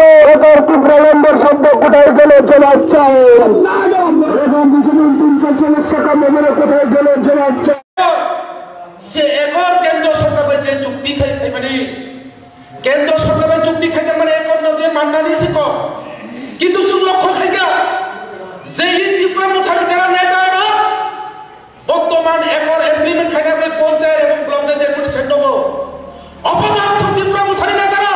সরকার তীব্র নম্বর শব্দ কোথায় গেল জবাব চাই। এখন 340 টাকা মেমোরে কোথায় গেল জবাব চাই। সে একর কেন্দ্র সরকার যে চুক্তি খাই মানে কেন্দ্র সরকারের চুক্তি খাইতে মানে একর যে মান্না নিয়েছে কম কিন্তু লক্ষ্য খাইয়া যে ত্রিপুরা মুঠারে যারা নেতারা বর্তমান একর এমপ্লিমেন্ট খাইয়া পঞ্চায়েত এবং ব্লকের ডেপুটি সেন্টব অপদার্থ ত্রিপুরা মুঠারি নেতারা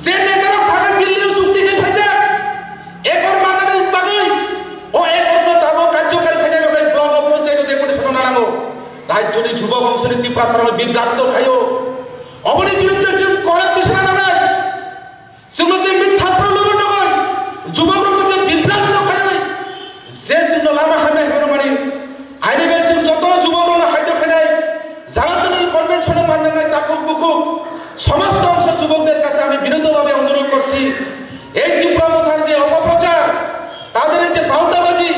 যে নেতারা থাকে দিল্লিও চুক্তি খাই খাইছে একর মান্না বাগৈ ও একর তাব কার্যকারী খাইয়া ব্লক ও পঞ্চায়েত ডেপুটি সেন্টব নানাগো রাজ্যনি যুবক অংশনী ত্রিপুরা সারা বিভ্রান্ত খাইও অবনী বিরুদ্ধে যে করার দিশা না নাই সেগুলো যে মিথ্যা প্রলোভন নয় যুবকরা যে বিভ্রান্ত খায় যে জন্য লামা হামে হেবর মানে আইনি বেশ যত যুবকরা হাইতো খায় যারা তো এই কনভেনশনে মান্য নাই তাকুক বুকুক সমস্ত অংশ যুবকদের কাছে আমি বিরোধভাবে অনুরোধ করছি এই ত্রিপুরা মুঠার যে অপপ্রচার তাদের যে পাউতাবাজি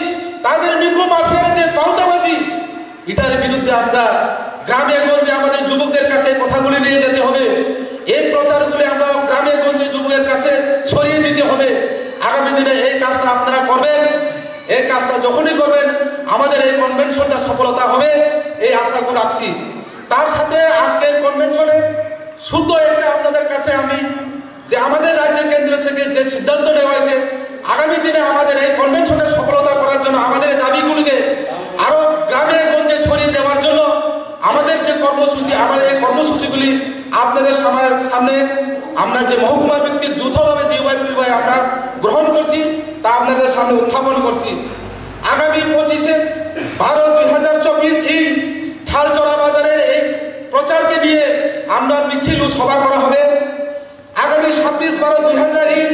তাদের নিকো মাফিয়ার যে পাউতাবাজি এটার বিরুদ্ধে আমরা গ্রামে গঞ্জে আমাদের যুবকদের কাছে কথাগুলি নিয়ে যেতে হবে এই প্রচারগুলি আমরা গ্রামে গঞ্জে যুবকের কাছে ছড়িয়ে দিতে হবে আগামী দিনে এই কাজটা আপনারা করবেন এই কাজটা যখনই করবেন আমাদের এই কনভেনশনটা সফলতা হবে এই আশা করে রাখছি তার সাথে আজকের কনভেনশনে শুদ্ধ একটা আপনাদের কাছে আমি যে আমাদের রাজ্য কেন্দ্র থেকে যে সিদ্ধান্ত নেওয়া হয়েছে আগামী দিনে আমাদের এই কনভেনশনের সফলতা করার জন্য আমাদের দাবিগুলিকে আরো গ্রামে গঞ্জে ছড়িয়ে দেওয়ার জন্য আমাদের যে কর্মসূচি আমাদের এই কর্মসূচিগুলি আপনাদের সামনে আমরা যে মহকুমা ভিত্তিক যৌথভাবে DYPY আমরা গ্রহণ করছি তা আপনাদের সামনে উত্থাপন করছি আগামী 25/12/2024 এই থালচড়া বাজারের এই প্রচারকে নিয়ে আমরা মিছিল ও সভা করা হবে আগামী 26/12/2000